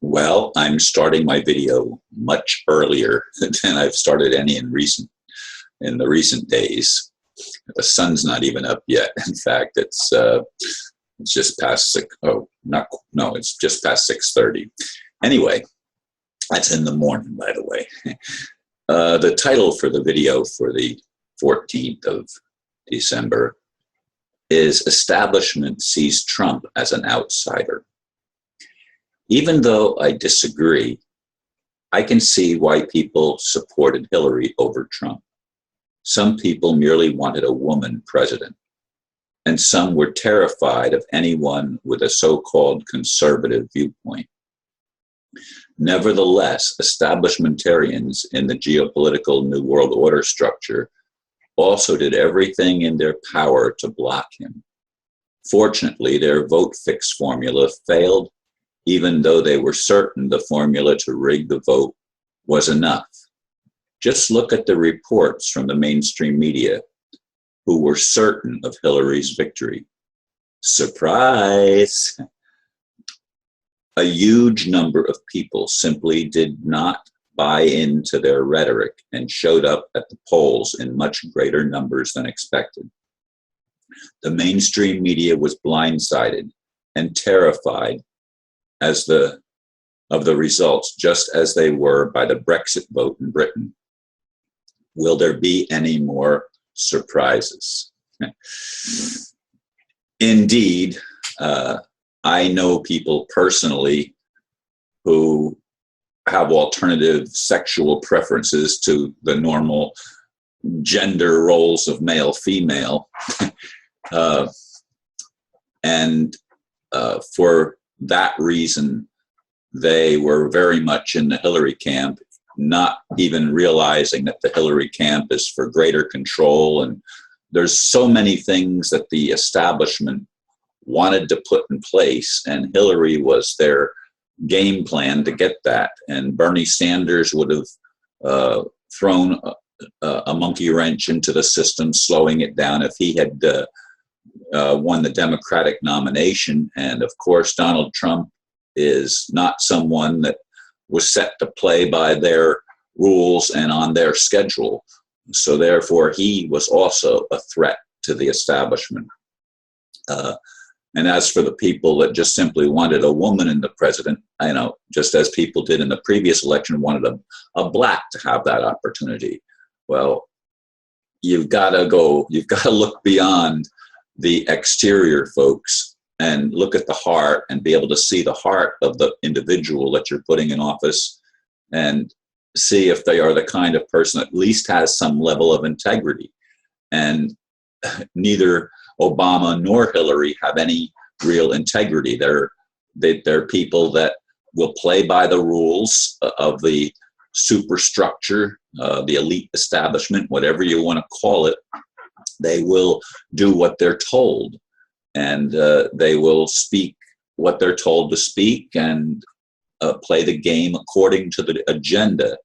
Well, I'm starting my video much earlier than I've started any in the recent days. The sun's not even up yet. In fact, it's just past six. Oh, no, it's just past 6:30. Anyway, that's in the morning, by the way. The title for the video for the 14th of December is "Establishment Sees Trump as an Outsider." Even though I disagree, I can see why people supported Hillary over Trump. Some people merely wanted a woman president, and some were terrified of anyone with a so-called conservative viewpoint. Nevertheless, establishmentarians in the geopolitical New World Order structure also did everything in their power to block him. Fortunately, their vote fix formula failed, even though they were certain the formula to rig the vote was enough. Just look at the reports from the mainstream media, who were certain of Hillary's victory. Surprise! A huge number of people simply did not buy into their rhetoric and showed up at the polls in much greater numbers than expected. The mainstream media was blindsided and terrified of the results, just as they were by the Brexit vote in Britain. Will there be any more surprises? Indeed, I know people personally who have alternative sexual preferences to the normal gender roles of male-female. And for that reason, they were very much in the Hillary camp, not even realizing that the Hillary camp is for greater control. And there's so many things that the establishment wanted to put in place, and Hillary was their game plan to get that. And Bernie Sanders would have thrown a monkey wrench into the system, slowing it down if he had won the Democratic nomination. And of course, Donald Trump is not someone that was set to play by their rules and on their schedule. So therefore, he was also a threat to the establishment. And as for the people that just simply wanted a woman in the president, just as people did in the previous election, wanted a black to have that opportunity. Well, you've got to look beyond the exterior, folks, and look at the heart and be able to see the heart of the individual that you're putting in office and see if they are the kind of person that at least has some level of integrity. And neither Obama nor Hillary have any real integrity. They're people that will play by the rules of the superstructure, the elite establishment, whatever you want to call it. They will do what they're told, and they will speak what they're told to speak and play the game according to the agenda.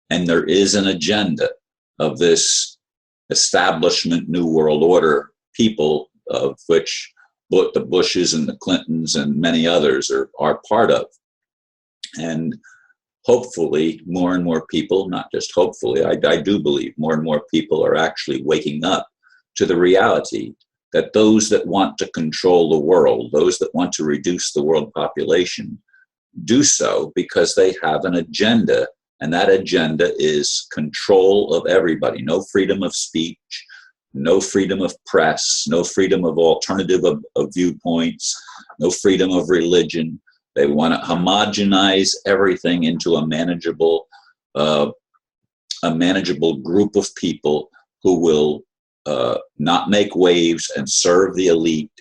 And there is an agenda of this establishment New World Order people, of which the Bushes and the Clintons and many others are part of. And hopefully more and more people, not just hopefully, I do believe more and more people are actually waking up to the reality that those that want to control the world, those that want to reduce the world population, do so because they have an agenda, and that agenda is control of everybody. No freedom of speech, no freedom of press, no freedom of alternative of viewpoints, no freedom of religion. They want to homogenize everything into a manageable group of people who will not make waves and serve the elite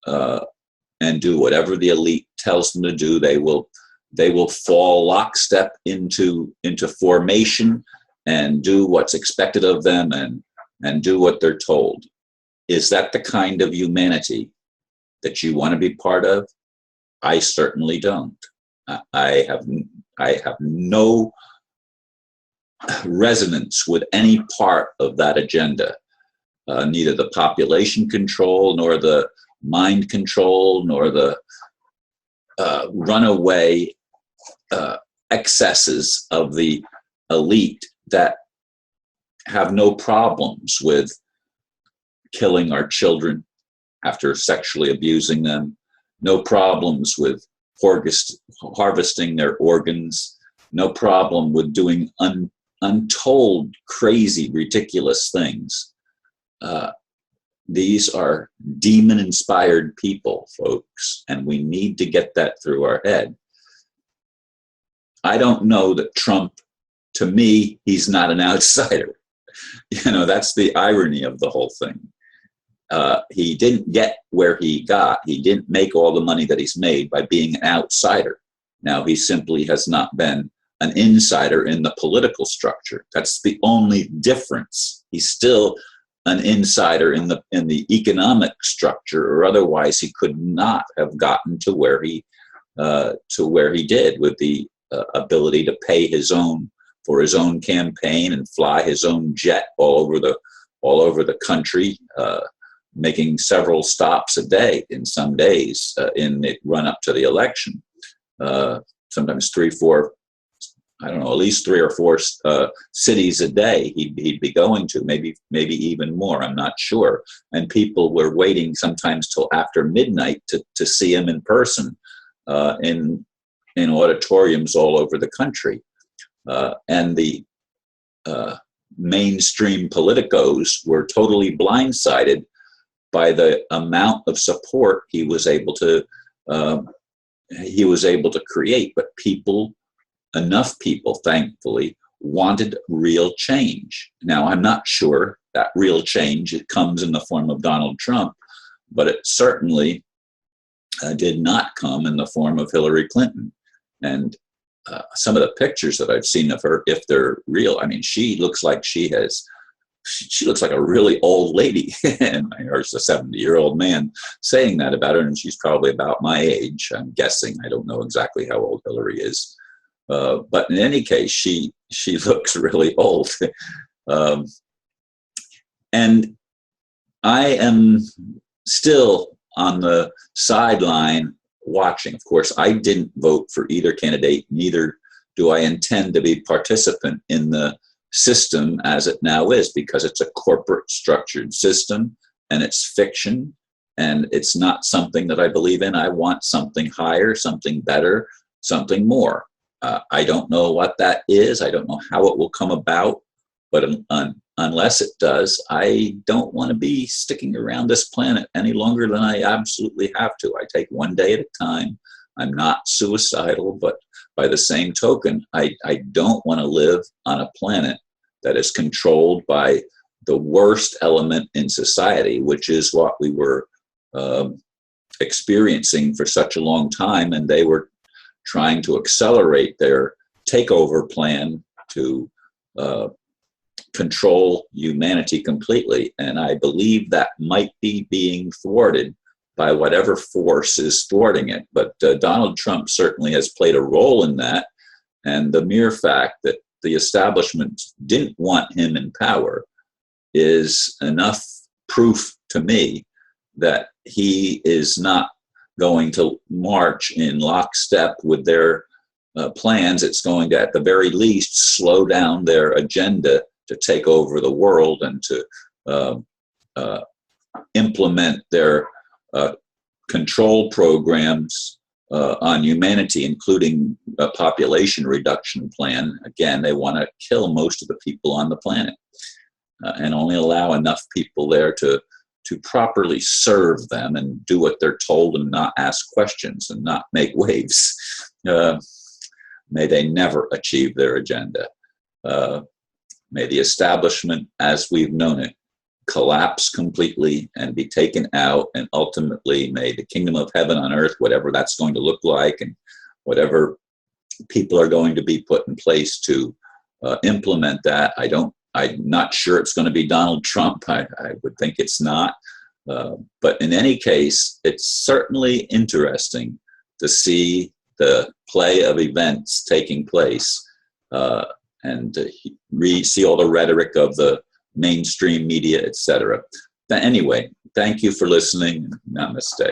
and do whatever the elite tells them to do. They will fall lockstep into formation and do what's expected of them and do what they're told. Is that the kind of humanity that you want to be part of? I certainly don't. I have no resonance with any part of that agenda. Neither the population control, nor the mind control, nor the runaway excesses of the elite that have no problems with killing our children after sexually abusing them, no problems with harvesting their organs, no problem with doing untold, crazy, ridiculous things. These are demon-inspired people, folks, and we need to get that through our head. I don't know that Trump, to me, he's not an outsider. You know, that's the irony of the whole thing. He didn't get where he got. He didn't make all the money that he's made by being an outsider. Now, he simply has not been an insider in the political structure. That's the only difference. He's still an insider in the economic structure, or otherwise he could not have gotten to where he did, with the ability to pay for his own campaign and fly his own jet all over the country, making several stops a day in some days in the run up to the election. Sometimes 3, 4, I don't know, at least 3 or 4 cities a day he'd be going to, maybe even more, I'm not sure. And people were waiting sometimes till after midnight to see him in person in auditoriums all over the country. And the mainstream politicos were totally blindsided by the amount of support he was able to create. But enough people, thankfully, wanted real change. Now, I'm not sure that real change, it comes in the form of Donald Trump, but it certainly did not come in the form of Hillary Clinton. And some of the pictures that I've seen of her, if they're real, I mean, she looks like she looks like a really old lady. And there's a 70-year-old man saying that about her, and she's probably about my age, I'm guessing. I don't know exactly how old Hillary is. But in any case, she looks really old. And I am still on the sideline watching. Of course, I didn't vote for either candidate, neither do I intend to be participant in the system as it now is, because it's a corporate structured system and it's fiction and it's not something that I believe in. I want something higher, something better, something more. I don't know what that is. I don't know how it will come about, but unless it does, I don't want to be sticking around this planet any longer than I absolutely have to. I take one day at a time. I'm not suicidal, but by the same token, I don't want to live on a planet that is controlled by the worst element in society, which is what we were experiencing for such a long time, and they were trying to accelerate their takeover plan to control humanity completely. And I believe that might be being thwarted by whatever force is thwarting it. But Donald Trump certainly has played a role in that. And the mere fact that the establishment didn't want him in power is enough proof to me that he is not going to march in lockstep with their plans. It's going to, at the very least, slow down their agenda to take over the world and to implement their control programs on humanity, including a population reduction plan. Again, they want to kill most of the people on the planet and only allow enough people there to properly serve them and do what they're told and not ask questions and not make waves. May they never achieve their agenda. May the establishment, as we've known it, collapse completely and be taken out, and ultimately may the kingdom of heaven on earth, whatever that's going to look like, and whatever people are going to be put in place to implement that. I'm not sure it's going to be Donald Trump. I would think it's not. But in any case, it's certainly interesting to see the play of events taking place and to see all the rhetoric of the mainstream media, etc. Anyway, thank you for listening. Namaste.